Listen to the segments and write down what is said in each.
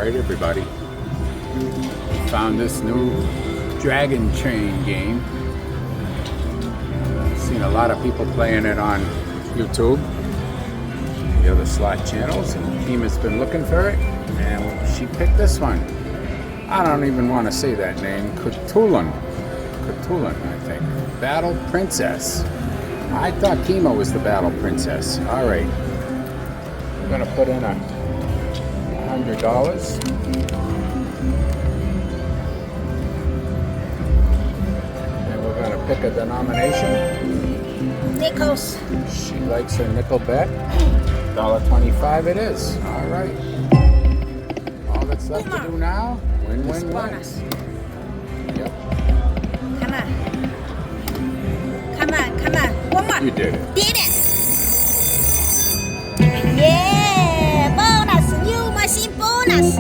Alright everybody, found this new Dragon Chain game. Seen a lot of people playing it on YouTube, the other slot channels, and the team has been looking for it, and she picked this one. I don't even want to say that name. Khutulun, I think. Battle Princess. I thought Kima was the Battle Princess. Alright, I'm gonna put in $100. And we're gonna pick a denomination. Nickels. She likes her nickel bet. $1.25 it is. Alright. All that's left to do now, win. Bonus. Yep. Come on. One more. You did it. Did it. Yeah, bonus. New machine bonus.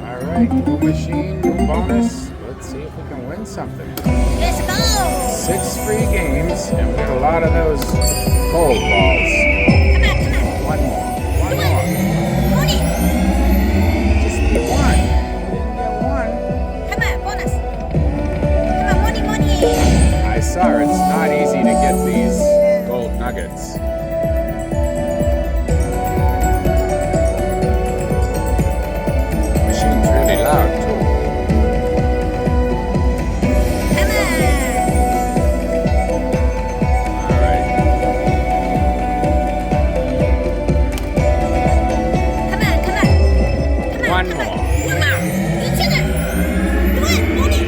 Alright, new machine, new bonus. Let's see if we can win something. Let's go. 6 free games, and with a lot of those gold balls. Come on. One more. Money. Just be one. Didn't get one. Come on, bonus. Come on, money. I saw it's not easy to get these gold nuggets. The machine's really loud too. Come on. Alright. One more. You took it. Do it, money.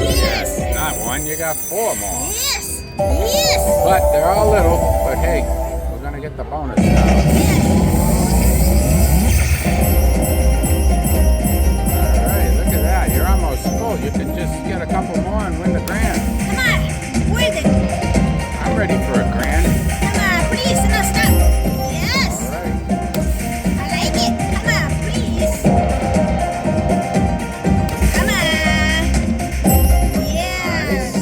Yes. Not one, you got 4 more. Yes. But they're all little, but hey, we're gonna get the bonus now. Alright, look at that. You're almost full. You can just get a couple more and win the grand. Come on. Where's it? I'm ready for a grand. Come on, please, no stop. Yes. Alright. I like it. Come on, please. Come on. Yes.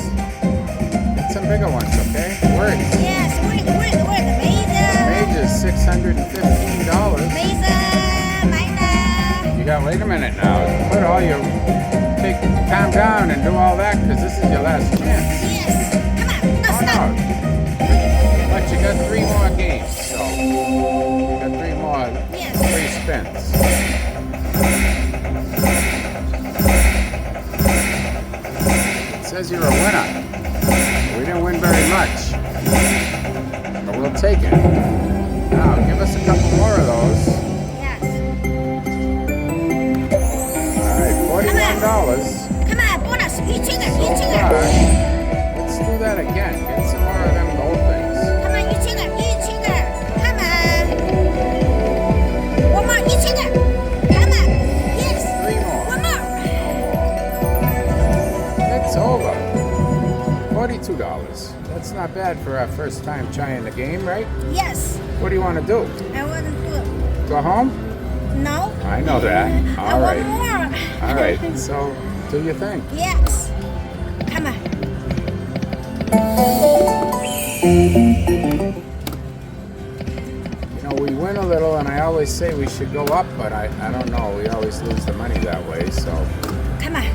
Get some bigger ones, okay? Words. Yes, word. Major's $615. Amazing. You got, wait a minute now. Put all your, calm down and do all that, because this is your last chance. Yes. Come on, no Oh, stop. no. But you got 3 more games, so you got 3 more free spins. It says you're a winner. We didn't win very much, but we'll take it. Now, give us a couple more of those. Yes. All right, $41. Come on, bonus. You took it. So far. Let's do that again. Get some more of them gold things. Come on, you took it. Come on. One more, you took it. Come on. Yes. 3 more. One more. It's over. $42. That's not bad for our first time trying the game, right? Yes. What do you want to do? I want to do it. Go home? No. I know that. I All want right. more. All right. So, do your thing. Yes. Come on. You know, we win a little, and I always say we should go up, but I don't know. We always lose the money that way, so. Come on.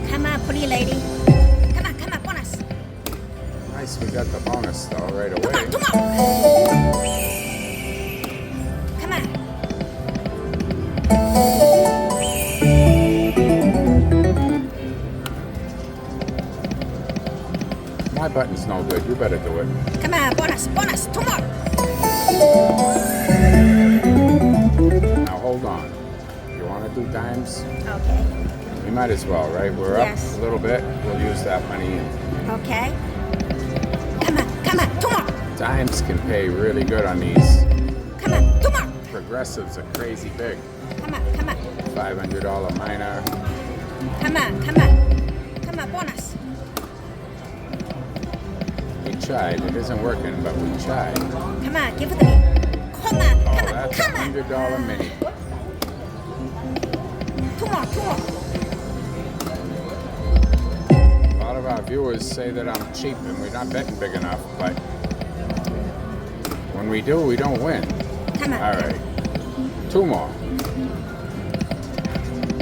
Come on, pretty lady. Come on, bonus. Nice, we got the bonus, though, right away. Come on. Come on. My button's no good. You better do it. Come on, bonus. 2 more. Now, hold on. You want to do dimes? Okay. We might as well, right? We're Yes. up a little bit. We'll use that money. Okay. Come on. 2 more. Dimes can pay really good on these. Come on. 2 more. Progressives are crazy big. Come on. $500 minor. Come on, bonus. We tried. It isn't working, but we tried. Come on, give it to me. Come on. Oh, that's a $100 mini. 2 more. A lot of our viewers say that I'm cheap and we're not betting big enough, but when we do, we don't win. Come on. All right. 2 more.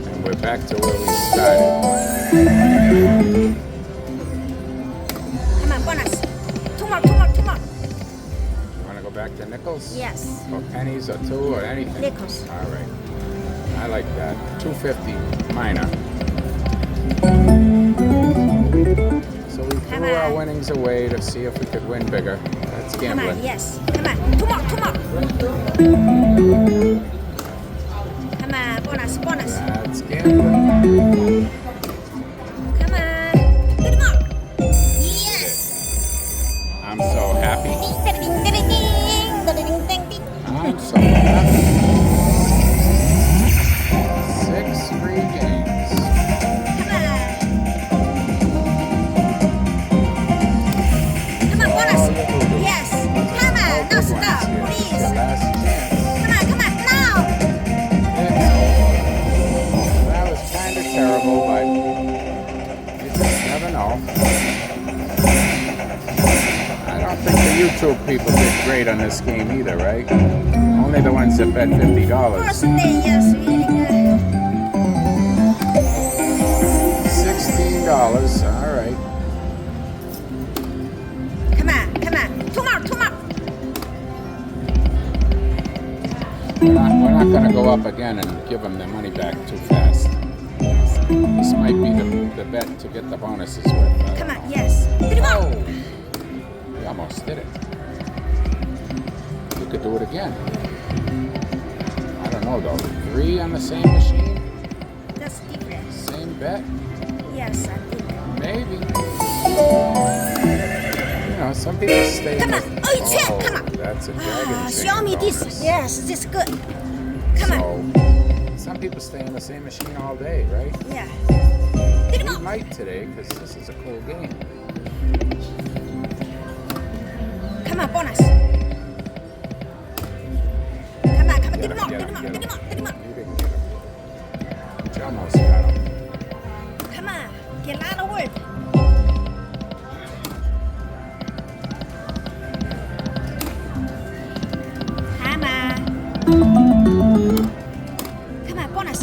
And we're back to where we started. Come on, bonus. 2 more, 2 more, 2 more. Want to go back to nickels? Yes. Or pennies or 2 or anything? Nickels. All right. I like that. 250 minor. So we Come threw our on. winnings away to see if we could win bigger. That's Come gambling. on, yes. Come on. 2 more, 2 more. Come on, bonus, bonus. That's gambling. Come on. 3 more. Yes. I'm so happy. Ding, ding, ding, ding, ding, ding, ding, ding. I'm so happy. 6 free games. Come on. Come on, bonus. Yes. Come on. No stop, Your please. last chance. Come on, come on. Now. It's over. That was kind of terrible, but you just never know. I don't think the YouTube people did great on this game either, right? Only the ones that bet $50. First day, yes, really good. $16. All right. Come on, come on. 2 more, 2 more. We're not going to go up again and give them their money back too fast. This might be the bet to get the bonuses with. Come on, yes. 3 more. Oh, we almost did it. You could do it again. I don't know though. 3 on the same machine, That's different. same bet, Yes, I think. maybe. You know, some people stay. Come in on. the- Oh, it's here. Come on. That's a dragon. Show me bonus. this. Yes, this is good. Come on. So, some people stay in the same machine all day, right? Yeah. 3 We more. might today because this is a cool game. Come on, bonus. Come on, come on. 3 more, 3 more, 3 more, 3 more. You didn't get him. You almost got him. Come on. Get a lot of work. Come on. Come on, bonus.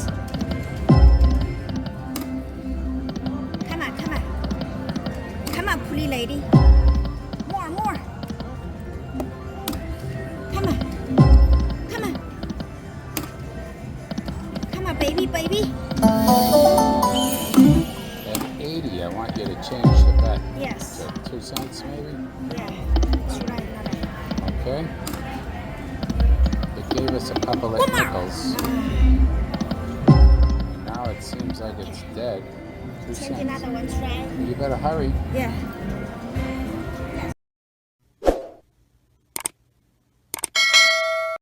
Come on, come on. Come on, pretty lady. More, more. Come on. Come on. Come on, baby, baby. At 80, I want you to change the bet Yes. to 2 cents maybe. Yeah. Should I another? Okay. It gave us a couple of One more. nickels. And now it seems like it's dead. 2 Change cents. another one, try. You better hurry. Yeah.